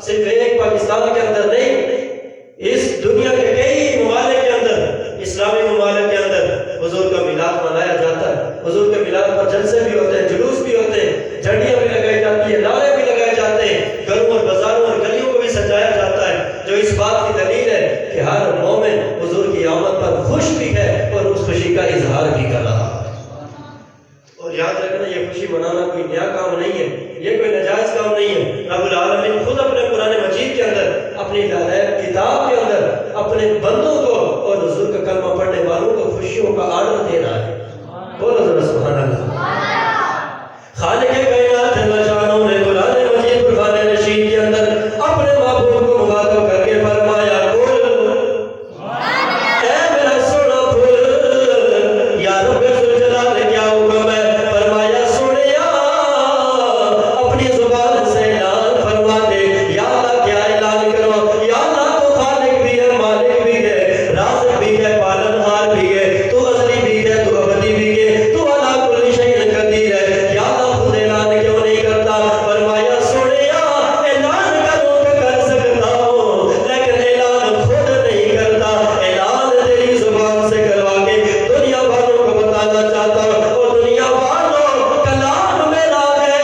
صرف ایک پاکستان کے اندر نہیں، اس دنیا کے کئی ممالک کے اندر، اسلامی ممالک کے اندر حضور کا میلاد منایا جاتا ہے۔ حضور کے میلاد پر جلسے بھی ہوتے ہیں، جلوس بھی ہوتے ہیں، جھنڈیاں بھی لگائی جاتی ہیں، نعرے بھی لگائے جاتے ہیں، گھروں اور بازاروں اور گلیوں کو بھی سجایا جاتا ہے، جو اس بات کی دلیل ہے کہ ہر مومن حضور کی آمد پر خوش بھی ہے اور اس خوشی کا اظہار بھی کر رہا ہے۔ اور یاد رکھنا، یہ خوشی منانا کوئی نیا کام نہیں ہے، یہ کوئی ناجائز کام نہیں ہے۔ رب العالمین خود اپنے قرآن مجید کے اندر، اپنی کتاب کے اندر اپنے بندوں کو اور حضور کا کلمہ پڑھنے والوں کو خوشیوں کا آرڈر دے رہا ہے۔ بولو ذرا سبحان اللہ۔ خالق کائنات جل شانہ نے قرآن مجید فرقان رشید کے اندر اپنے محبوب کو مخاطب کر کے فرمایا، اے میرا سونا پھول، یا رب ذوالجلال نے کیا حکم ہے؟ فرمایا سنیا، اپنی زبان سے اعلان فرما دے۔ یا اللہ کیا اعلان کرو؟ یا اللہ تو خالق بھی ہے، مالک بھی ہے، رازق بھی ہے، پالن ہار بھی ہے، تو ازلی بھی ہے، تو ابدی بھی ہے، تو علی کل شیء قدیر ہے۔ یا اللہ خود اعلان کیوں نہیں کرتا؟ فرمایا سنیا، اعلان کروں تو کر سکتا ہوں، لیکن اعلان خود نہیں کرتا، اعلان تیری زبان سے کروا کے دنیا والوں کو بتانا چاہتا ہوں۔ اور دنیا والوں، کلام میرا ہے،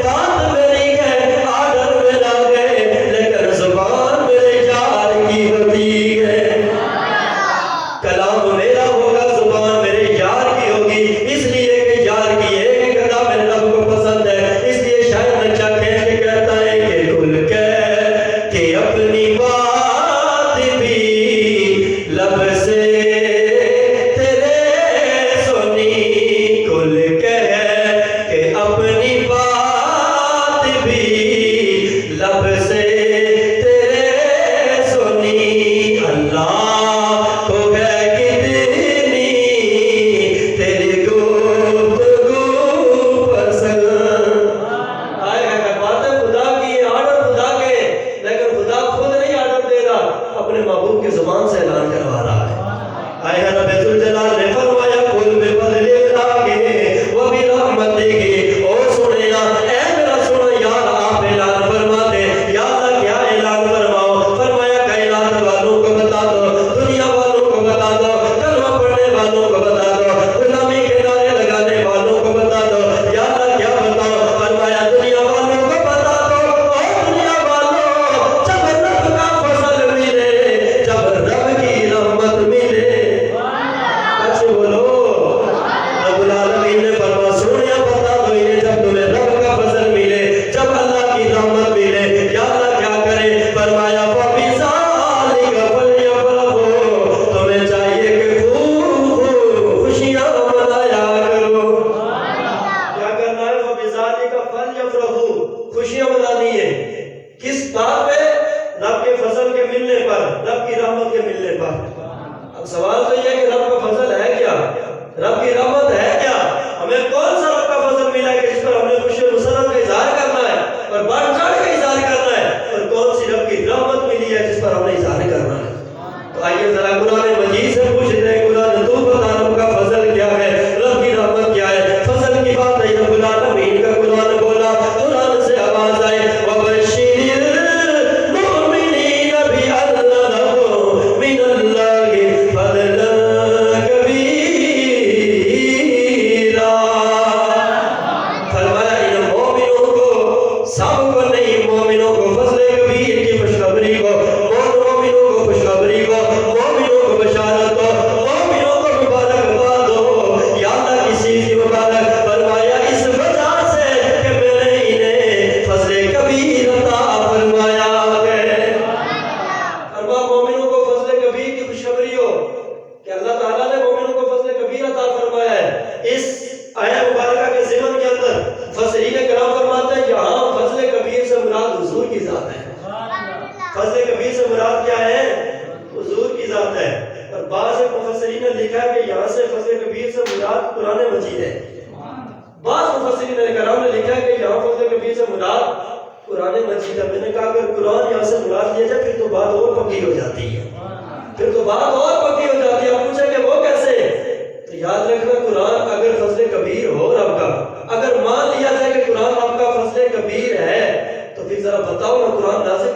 بات میری ہے، آرڈر میرا ہے، لیکن زبان میرے یار کی ہوتی ہے۔ کلام میرا ہوگا، زبان میرے یار کی ہوگی، اس لیے کہ یار کی ایک ادا میرے رب کو پسند ہے۔ اس لیے شاید نقشہ کھینچ کے کہتا ہے کہ کل کہہ کہ اپنی بات بھی لب سے تیرے سنی، کل کہہ کہ اپنی بات بھی لب سے تیرے سنی، اللہ کو ہے کتنی تیری گفتگو پسند۔ آئے ہے باتیں خدا کی، آرڈر خدا کے، لیکن خدا خود نہیں آرڈر دے رہا، اپنے محبوب کی زبان سے اعلان کروا رہا ہے۔ آئے ہے رب ذوالجلال نے فرمایا قل بفضل اللہ وبرحمتہ، او سنیا، اے میرا سنا یار آپ اعلان فرما دے۔ یا اللہ کیا اعلان فرماؤ؟ فرمایا کائنات والوں کو بتا دو، دنیا والوں کو بتا دو، کلمہ پڑھنے والوں کو بتا دو، غلامی کے نعرے لگانے والوں کو بتا دو۔ یا اللہ کیا بتاؤ؟ فرمایا دنیا والوں کو بتا دو، اور دنیا والوں، جب رب کا فضل ملے، جب رب کی رحمت ملے، اچھے بولو، رب العالمین نے فرمایا سنیا بتا دو انہیں، جب تمہیں رب کا فضل ملے، جب اللہ کی رحمت ملے، یا اللہ کیا کرے؟ فرمایا فَبِذَلِكَ فَلْيَفْرَحُوا، تمہیں چاہیے کہ خوب خوشیاں منایا کرو۔ کیا کرنا ہے؟ فَبِذَلِكَ فَلْيَفْرَحُوا، خوشیاں منانی ہے۔ کس بات پہ؟ رب کے فضل کے ملنے پر، رب کی رحمت کے ملنے پر۔ اب سوال تو یہ ہے کہ رب کا فضل ہے کیا؟ رب کی رحمت ہے کیا؟ ہمیں کون سا رب کا فضل ملا ہے کہ جس پر ہم نے خوشی و مسرت کا اظہار کرنا ہے اور بڑھ چڑھ کے اظہار کرنا ہے، اور کون سی رب کی رحمت ملی ہے جس پر ہم نے اظہار کرنا ہے؟ تو آئیے ذرا قرآن مجید سے پوچھتے ہیں، قرآن تو بتا رب کا فضل کیا ہے، رب کی رحمت کیا ہے؟ فضل کی بات ہے رب العالمین کا قرآن بولا، قرآن سے آواز آئے وَبَشِّرِ الْمُؤْمِنِينَ بِأَنَّ لَهُم مِّنَ اللَّهِ فَضْلًا كَبِيرًا۔ فرمایا ان مومنوں کو، سب کو نہیں، مومنوں کو فضل کبیر کی خوشخبری کو، مومنوں کو خوشخبری کو، مومنوں کو بشارت دو، مومنوں کو مبارکباد دو۔ یا اللہ کس چیز کی مبارک؟ فرمایا اس وجہ سے کہ میں نے انہیں فضل کبیر عطا فرمایا ہے۔ فرما مومنوں کو فضل کبیر کی خوشخبری ہو کہ اللہ تعالیٰ نے مومنوں کو فضل کبیر عطا فرمایا ہے۔ اس آیت مبارکہ کے ضمن کے اندر مفسرین کرام فرماتے ہیں یہاں فضل کبیر سے مراد حضور کی ذات ہے۔ فضل کبیر سے مراد کیا ہے؟ حضور کی ذات ہے۔ اور بعض مفسرین نے لکھا ہے کہ یہاں سے فضل کبیر سے مراد قرآن مجید ہے۔ بعض مفسرین کرام نے لکھا ہے کہ یہاں فضل کبیر سے مراد قرآن مجید ہے۔ میں نے کہا اگر قرآن یہاں سے مراد لیا جائے پھر تو بات اور پکی ہو جاتی ہے، پھر تو بات اور پکی ہو جاتی ہے۔ آپ پوچھیں کہ وہ کیسے؟ تو یاد رکھنا قرآن اگر فضل کبیر ہو رب کا، اگر مان لیا جائے کہ قرآن رب کا فضل کبیر ہے، تو پھر ذرا بتاؤ نا قرآن نازل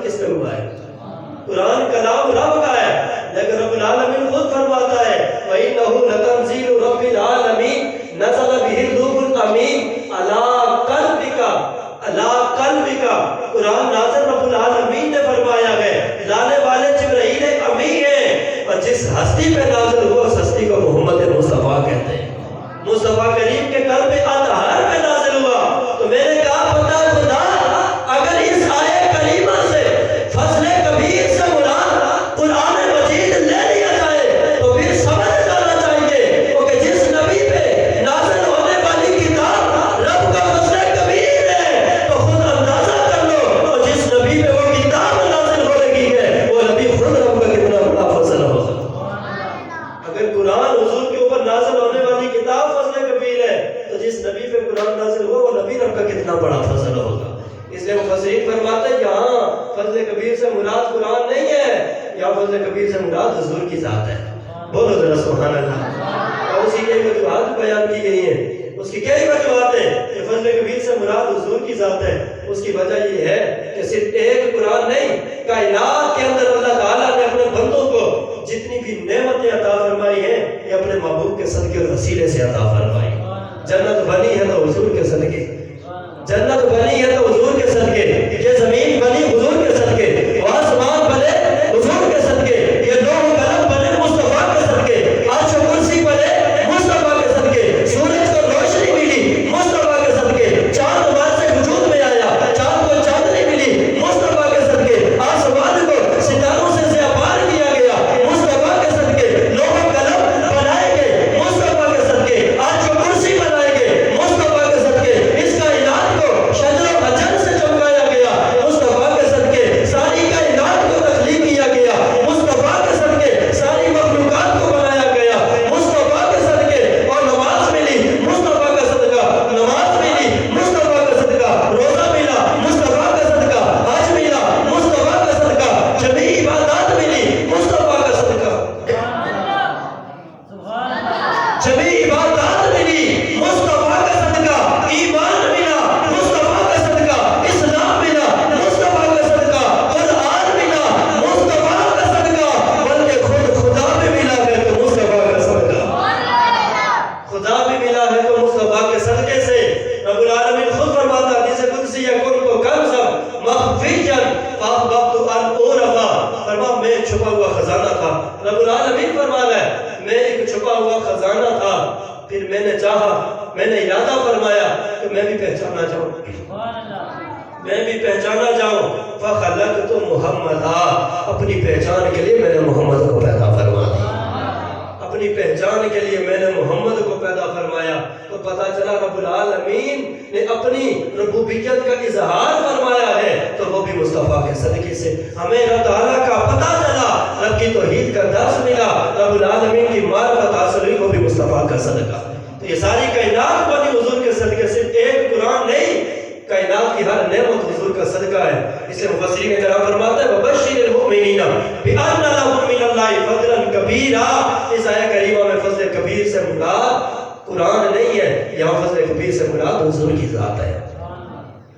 فضل کبیر سے مراد قرآن نہیں ہے، یہاں فضل کبیر سے مراد حضور کی ذات ہے۔ بولو ذرا سبحان اللہ۔ اور اسی لیے وجوہات بیان کی گئی ہیں، اس کی کئی وجوہات ہیں کہ فضل کبیر سے مراد حضور کی ذات ہے۔ اس کی وجہ یہ ہے کہ صرف ایک قرآن نہیں، کائنات کے اندر اللہ تعالیٰ نے اپنے بندوں کو جتنی بھی نعمتیں عطا فرمائی ہیں یہ اپنے محبوب کے صدقے اور وسیلے سے عطا فرمائی۔ جنت بنی ہے تو حضور کے صدقے، جنت بنی ہے تو حضور کے صدقے، یہ زمین بنی حضور کے صدقے، آسمان بنے حضور کے صدقے، یہ لوح و قلم بنے مصطفیٰ کے صدقے، عرش و کرسی بنے مصطفیٰ کے صدقے، سورج کو روشنی ملی مصطفیٰ کے صدقے، چاند مار سے وجود میں آیا، چاند کو چاندنی ملی مصطفیٰ کے صدقے، آسمان کو ستاروں سے پار کیا گیا مصطفیٰ کے صدقے، لوح و قلم بنائے گئے مصطفیٰ کے صدقے، عرش و کرسی بنائے گئے مصطفیٰ کے صدقے، اس کائنات کو شجر و حجر سے چمکایا گیا مصطفیٰ کے صدقے، ساری کائنات کو تخلیق کیا گیا مصطفیٰ کے صدقے، ساری مخلوقات کو بنایا گیا مصطفیٰ کے صدقے، اور نماز ملی مصطفیٰ کا صدقہ، نماز ملی مصطفیٰ کا صدقہ، روزہ ملا مصطفیٰ کا صدقہ، حج ملا مصطفیٰ کا صدقہ، جمیع عبادات ملی مصطفیٰ کا صدقہ، جمیع عبادات ملی مصطفیٰ کا صدقہ، ایمان ملا مصطفیٰ کا صدقہ، اسلام ملا مصطفیٰ کا صدقہ، قرآن ملا مصطفیٰ کا صدقہ، بلکہ خود خدا بھی ملا ہے تو مصطفیٰ کا صدقہ، خدا بھی ملا ہے تو مصطفیٰ کے صدقے سے۔ رب العالمین خود فرماتا ہے حدیث قدسی کن کو کنزم مخفیًا فاحببت ان اعرف، فرما میں چھپا ہوا خزانہ تھا۔ رب العالمین فرما رہا ہے میں ایک چھپا ہوا خزانہ تھا، پھر میں نے چاہا، میں نے ارادہ فرمایا کہ میں بھی پہچانا جاؤں، میں بھی پہچانا جاؤں، فخلقت محمدا، اپنی پہچان کے لیے میں نے محمد کو پیدا فرما دیا، اپنی پہچان کے لیے میں نے محمد کو پیدا فرمایا۔ تو پتا چلا رب العالمین نے اپنی ربوبیت کا اظہار فرمایا ہے تو وہ بھی مصطفیٰ کے صدقے سے۔ ہمیں اللہ تعالیٰ کا پتہ چلا، رب کی توحید کا درس ملا، رب العالمین کی معرفت حاصل ہوئی، وہ بھی مصطفیٰ کا صدقہ۔ تو یہ ساری کائنات بنی حضور کے صدقے، صرف ایک قرآن نہیں، کائنات کی ہر نعمت حضور کا صدقہ ہے۔ اس لیے مفسرین کرام فرماتے ہیں وَبَشِّرِ الْمُؤْمِنِينَ بِأَنَّ لَهُم مِّنَ اللَّهِ فَضْلًا كَبِيرًا۔ اس آیت کریمہ میں فضل کبیر سے مراد قرآن نہیں ہے، یہاں فضل کبیر سے مراد حضور کی ذات ہے۔